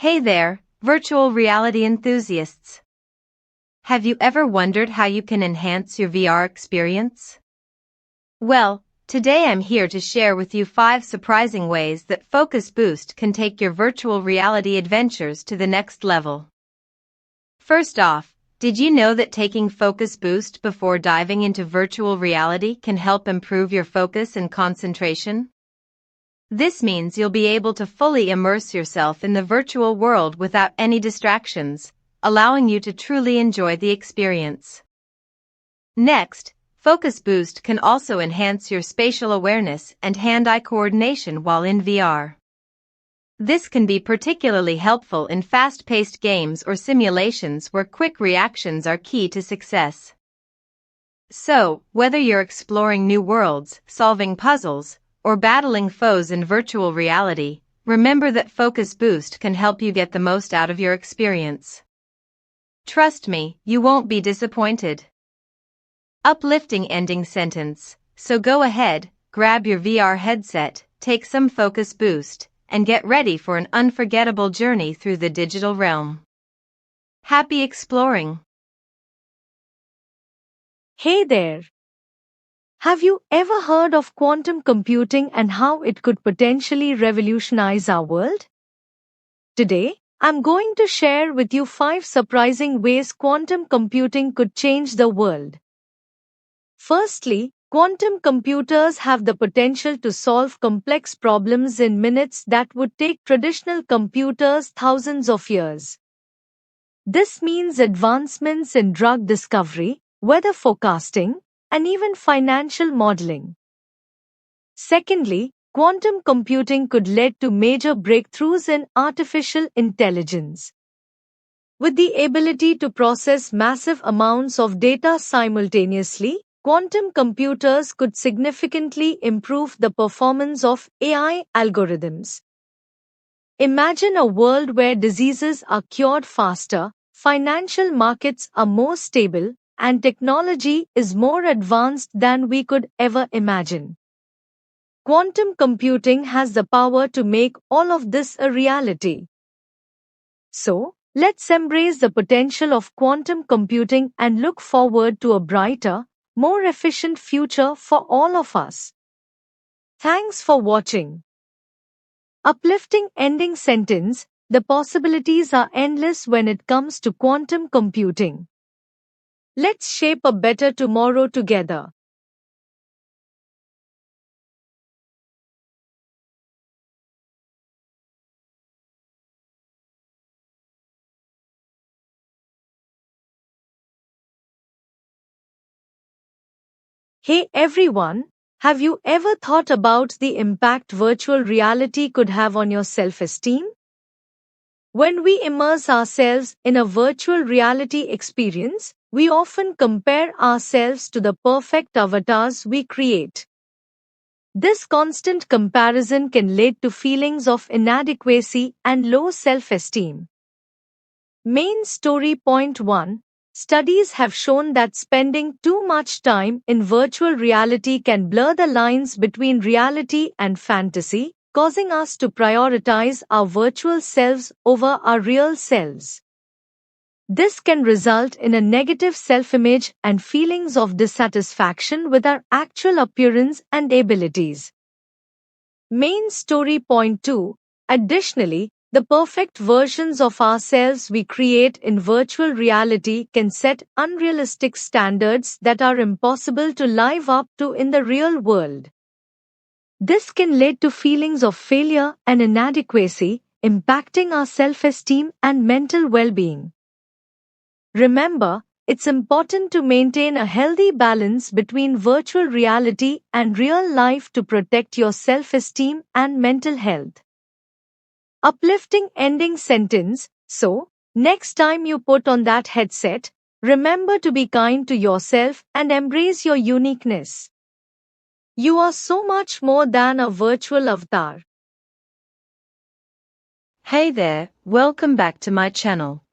Hey there, virtual reality enthusiasts. Have you ever wondered how you can enhance your VR experience? Well, today I'm here to share with you 5 surprising ways that Focus Boost can take your virtual reality adventures to the next level. First off, did you know that taking Focus Boost before diving into virtual reality can help improve your focus and concentration? This means you'll be able to fully immerse yourself in the virtual world without any distractions, allowing you to truly enjoy the experience. Next, Focus Boost can also enhance your spatial awareness and hand-eye coordination while in VR. This can be particularly helpful in fast-paced games or simulations where quick reactions are key to success. So, whether you're exploring new worlds, solving puzzles, or battling foes in virtual reality, remember that Focus Boost can help you get the most out of your experience. Trust me, you won't be disappointed. Uplifting ending sentence. So go ahead, grab your VR headset, take some Focus Boost, and get ready for an unforgettable journey through the digital realm. Happy exploring! Hey there! Have you ever heard of quantum computing and how it could potentially revolutionize our world? Today, I'm going to share with you 5 surprising ways quantum computing could change the world. Firstly, quantum computers have the potential to solve complex problems in minutes that would take traditional computers thousands of years. This means advancements in drug discovery, weather forecasting, and even financial modeling. Secondly, quantum computing could lead to major breakthroughs in artificial intelligence. With the ability to process massive amounts of data simultaneously, quantum computers could significantly improve the performance of AI algorithms. Imagine a world where diseases are cured faster, financial markets are more stable, and technology is more advanced than we could ever imagine. Quantum computing has the power to make all of this a reality. So, let's embrace the potential of quantum computing and look forward to a brighter, more efficient future for all of us. Thanks for watching. Uplifting ending sentence. The possibilities are endless when it comes to quantum computing. Let's shape a better tomorrow together. Hey everyone, have you ever thought about the impact virtual reality could have on your self-esteem? When we immerse ourselves in a virtual reality experience, we often compare ourselves to the perfect avatars we create. This constant comparison can lead to feelings of inadequacy and low self-esteem. Main story point 1. Studies have shown that spending too much time in virtual reality can blur the lines between reality and fantasy, causing us to prioritize our virtual selves over our real selves. This can result in a negative self-image and feelings of dissatisfaction with our actual appearance and abilities. Main story point 2. Additionally, the perfect versions of ourselves we create in virtual reality can set unrealistic standards that are impossible to live up to in the real world. This can lead to feelings of failure and inadequacy, impacting our self-esteem and mental well-being. Remember, it's important to maintain a healthy balance between virtual reality and real life to protect your self-esteem and mental health. Uplifting ending sentence. So, next time you put on that headset, remember to be kind to yourself and embrace your uniqueness. You are so much more than a virtual avatar. Hey there, welcome back to my channel.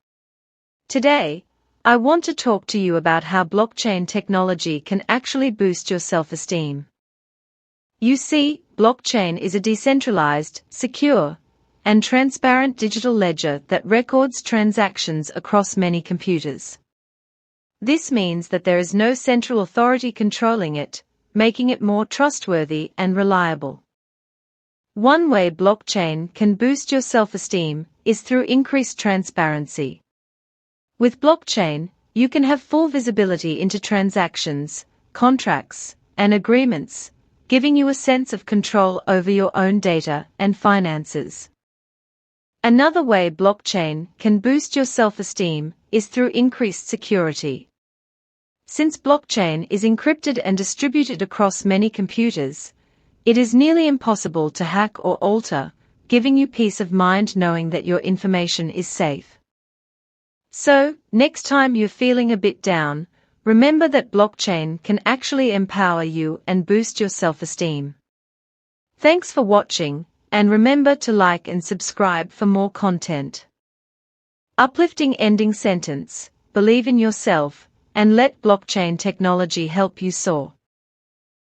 Today, I want to talk to you about how blockchain technology can actually boost your self-esteem. You see, blockchain is a decentralized, secure, and transparent digital ledger that records transactions across many computers. This means that there is no central authority controlling it, making it more trustworthy and reliable. One way blockchain can boost your self-esteem is through increased transparency. With blockchain, you can have full visibility into transactions, contracts, and agreements, giving you a sense of control over your own data and finances. Another way blockchain can boost your self-esteem is through increased security. Since blockchain is encrypted and distributed across many computers, it is nearly impossible to hack or alter, giving you peace of mind knowing that your information is safe. So, next time you're feeling a bit down, remember that blockchain can actually empower you and boost your self-esteem. Thanks for watching, and remember to like and subscribe for more content. Uplifting ending sentence: believe in yourself, and let blockchain technology help you soar.